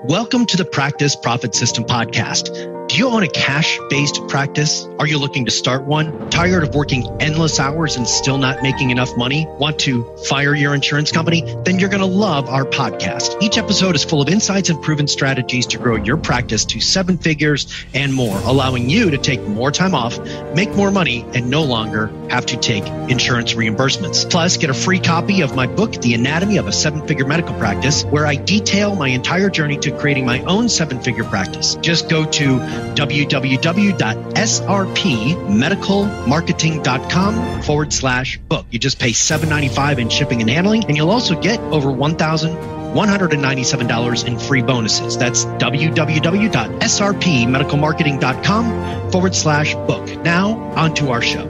Welcome to the Practice Profit System podcast. Do you own a cash-based practice? Are you looking to start one? Tired of working endless hours and still not making enough money? Want to fire your insurance company? Then you're going to love our podcast. Each episode is full of insights and proven strategies to grow your practice to 7 figures and more, allowing you to take more time off, make more money, and no longer have to take insurance reimbursements. Plus, get a free copy of my book, The Anatomy of a 7-Figure Medical Practice, where I detail my entire journey to creating my own 7-figure practice. Just go to www.srpmedicalmarketing.com/book. You just pay $7.95 in shipping and handling, and you'll also get over $1,197 in free bonuses. That's www.srpmedicalmarketing.com/book. Now, on to our show.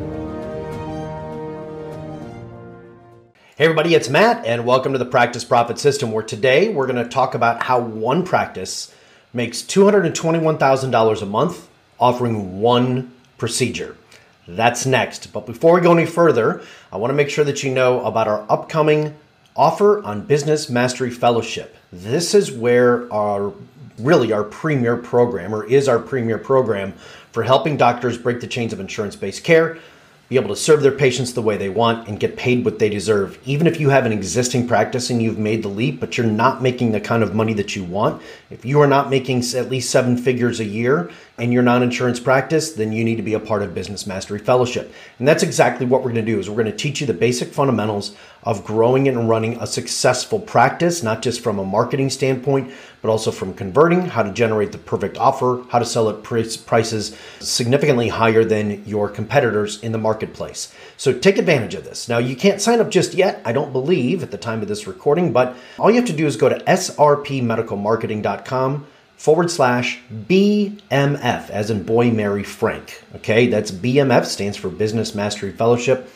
Hey everybody, it's Matt, and welcome to the Practice Profit System, where today we're going to talk about how one practice makes $221,000 a month offering one procedure. That's next. But before we go any further, I want to make sure that you know about our upcoming offer on Business Mastery Fellowship. This is where our premier program, or is our premier program for helping doctors break the chains of insurance-based care, be able to serve their patients the way they want, and get paid what they deserve. Even if you have an existing practice and you've made the leap, but you're not making the kind of money that you want, if you are not making at least 7 figures a year and you're not an insurance practice, then you need to be a part of Business Mastery Fellowship. And that's exactly what we're going to do, is we're going to teach you the basic fundamentals of growing and running a successful practice, not just from a marketing standpoint, but also from converting, how to generate the perfect offer, how to sell at prices significantly higher than your competitors in the marketplace. So take advantage of this. Now, you can't sign up just yet, I don't believe, at the time of this recording, but all you have to do is go to srpmedicalmarketing.com/BMF, as in Boy, Mary, Frank. Okay, that's BMF, stands for Business Mastery Fellowship.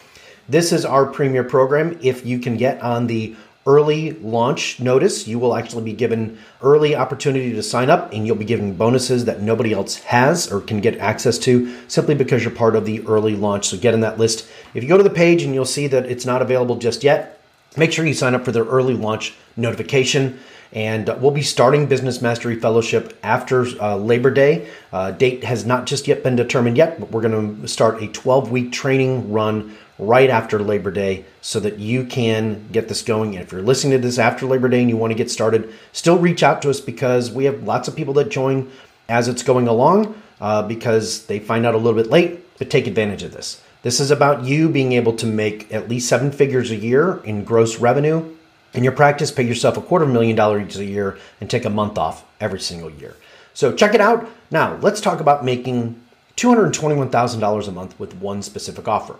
This is our premier program. If you can get on the early launch notice, you will actually be given early opportunity to sign up, and you'll be given bonuses that nobody else has or can get access to simply because you're part of the early launch. So get on that list. If you go to the page and you'll see that it's not available just yet, make sure you sign up for their early launch notification. And we'll be starting Business Mastery Fellowship after Labor Day. Date has not just yet been determined yet, but we're going to start a 12-week training run right after Labor Day so that you can get this going. And if you're listening to this after Labor Day and you want to get started, still reach out to us, because we have lots of people that join as it's going along because they find out a little bit late, but take advantage of this. This is about you being able to make at least 7 figures a year in gross revenue in your practice, pay yourself $250,000 a year, and take a month off every single year. So check it out. Now, let's talk about making $221,000 a month with one specific offer.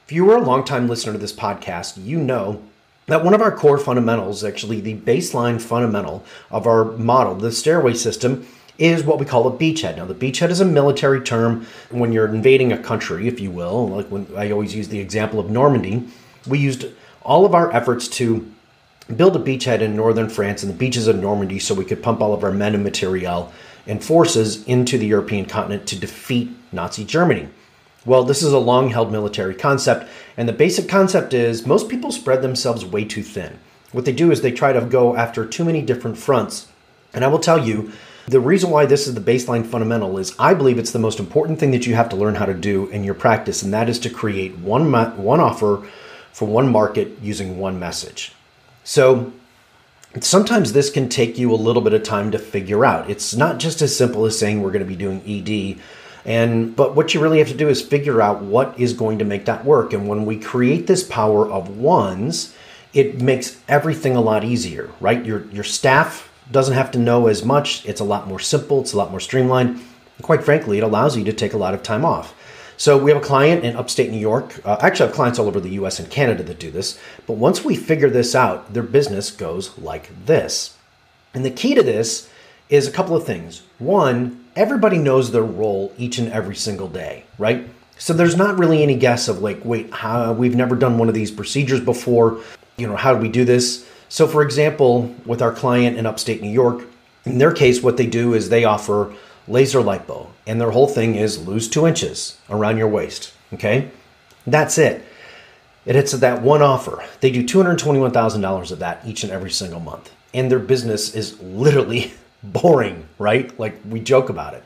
If you were a longtime listener to this podcast, you know that one of our core fundamentals, actually the baseline fundamental of our model, the stairway system, is what we call a beachhead. Now, the beachhead is a military term when you're invading a country, if you will. Like when I always use the example of Normandy, we used all of our efforts to build a beachhead in northern France and the beaches of Normandy so we could pump all of our men and materiel and forces into the European continent to defeat Nazi Germany. Well, this is a long-held military concept, and the basic concept is most people spread themselves way too thin. What they do is they try to go after too many different fronts. And I will tell you, the reason why this is the baseline fundamental is I believe it's the most important thing that you have to learn how to do in your practice, and that is to create one offer for one market using one message. So sometimes this can take you a little bit of time to figure out. It's not just as simple as saying we're going to be doing ED. But what you really have to do is figure out what is going to make that work. And when we create this power of ones, it makes everything a lot easier, right? Your staff doesn't have to know as much. It's a lot more simple. It's a lot more streamlined. And quite frankly, it allows you to take a lot of time off. So we have a client in upstate New York. Actually, I have clients all over the US and Canada that do this. But once we figure this out, their business goes like this. And the key to this is a couple of things. One, everybody knows their role each and every single day, right? So there's not really any guess of like, wait, we've never done one of these procedures before. How do we do this? So for example, with our client in upstate New York, in their case, what they do is they offer laser lipo, and their whole thing is lose 2 inches around your waist, okay? That's it. It's that one offer. They do $221,000 of that each and every single month. And their business is literally boring, right? Like we joke about it.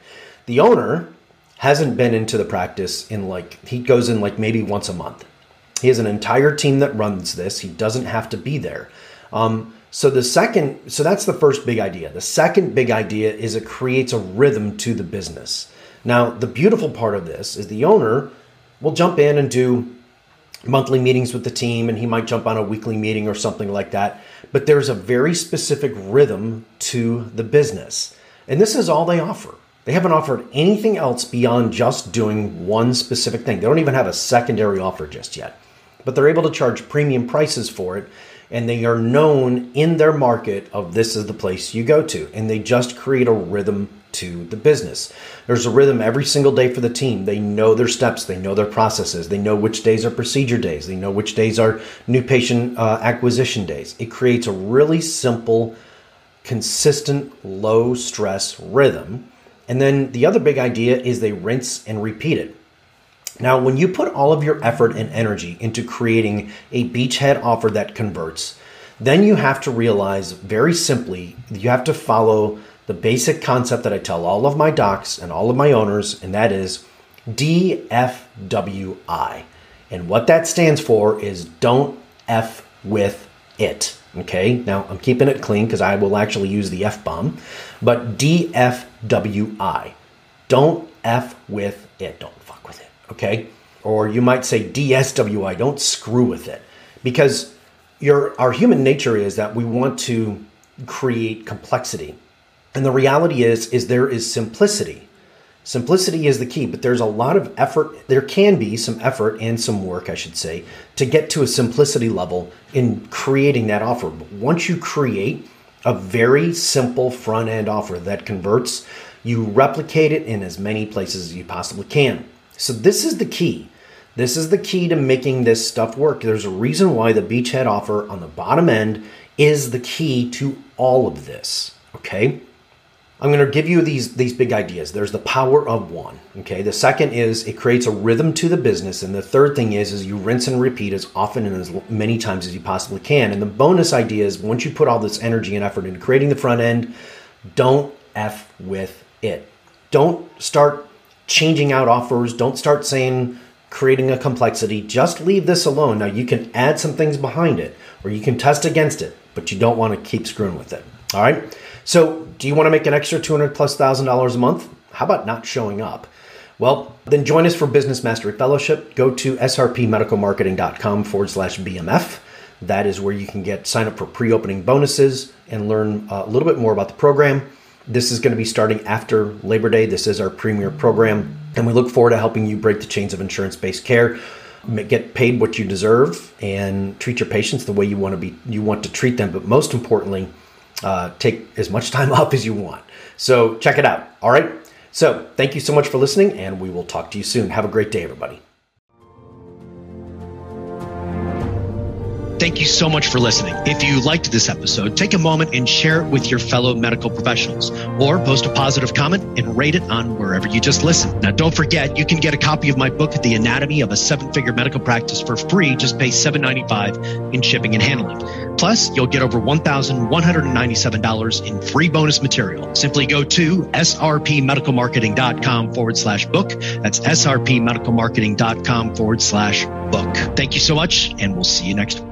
The owner hasn't been into the practice he goes in like maybe once a month. He has an entire team that runs this. He doesn't have to be there. So that's the first big idea. The second big idea is it creates a rhythm to the business. Now, the beautiful part of this is the owner will jump in and do monthly meetings with the team, and he might jump on a weekly meeting or something like that. But there's a very specific rhythm to the business. And this is all they offer. They haven't offered anything else beyond just doing one specific thing. They don't even have a secondary offer just yet. But they're able to charge premium prices for it. And they are known in their market of this is the place you go to. And they just create a rhythm to the business. There's a rhythm every single day for the team. They know their steps. They know their processes. They know which days are procedure days. They know which days are new patient acquisition days. It creates a really simple, consistent, low stress rhythm. And then the other big idea is they rinse and repeat it. Now, when you put all of your effort and energy into creating a beachhead offer that converts, then you have to realize very simply, you have to follow the basic concept that I tell all of my docs and all of my owners, and that is DFWI. And what that stands for is don't F with it. Okay, now I'm keeping it clean because I will actually use the F-bomb, but DFWI. Don't F with it. Don't fuck with it. Okay? Or you might say DSWI. Don't screw with it. Because our human nature is that we want to create complexity. And the reality is there is simplicity. Simplicity is the key, but there's a lot of effort. There can be some effort and some work, I should say, to get to a simplicity level in creating that offer. But once you create a very simple front end offer that converts, you replicate it in as many places as you possibly can. So this is the key. This is the key to making this stuff work. There's a reason why the beachhead offer on the bottom end is the key to all of this, okay? I'm going to give you these big ideas. There's the power of one, okay? The second is it creates a rhythm to the business. And the third thing is you rinse and repeat as often and as many times as you possibly can. And the bonus idea is once you put all this energy and effort into creating the front end, don't F with it. Don't start changing out offers. Don't start creating a complexity. Just leave this alone. Now you can add some things behind it or you can test against it, but you don't want to keep screwing with it. All right. So do you want to make an extra $200,000+ a month? How about not showing up? Well, then join us for Business Mastery Fellowship. Go to srpmedicalmarketing.com/BMF. That is where you can sign up for pre-opening bonuses and learn a little bit more about the program. This is going to be starting after Labor Day. This is our premier program, and we look forward to helping you break the chains of insurance-based care, get paid what you deserve, and treat your patients the way you want to treat them. But most importantly, take as much time off as you want. So check it out. All right. So thank you so much for listening, and we will talk to you soon. Have a great day, everybody. Thank you so much for listening. If you liked this episode, take a moment and share it with your fellow medical professionals, or post a positive comment and rate it on wherever you just listened. Now, don't forget, you can get a copy of my book, The Anatomy of a Seven-Figure Medical Practice, for free. Just pay $7.95 in shipping and handling. Plus, you'll get over $1,197 in free bonus material. Simply go to srpmedicalmarketing.com/book. That's srpmedicalmarketing.com/book. Thank you so much, and we'll see you next week.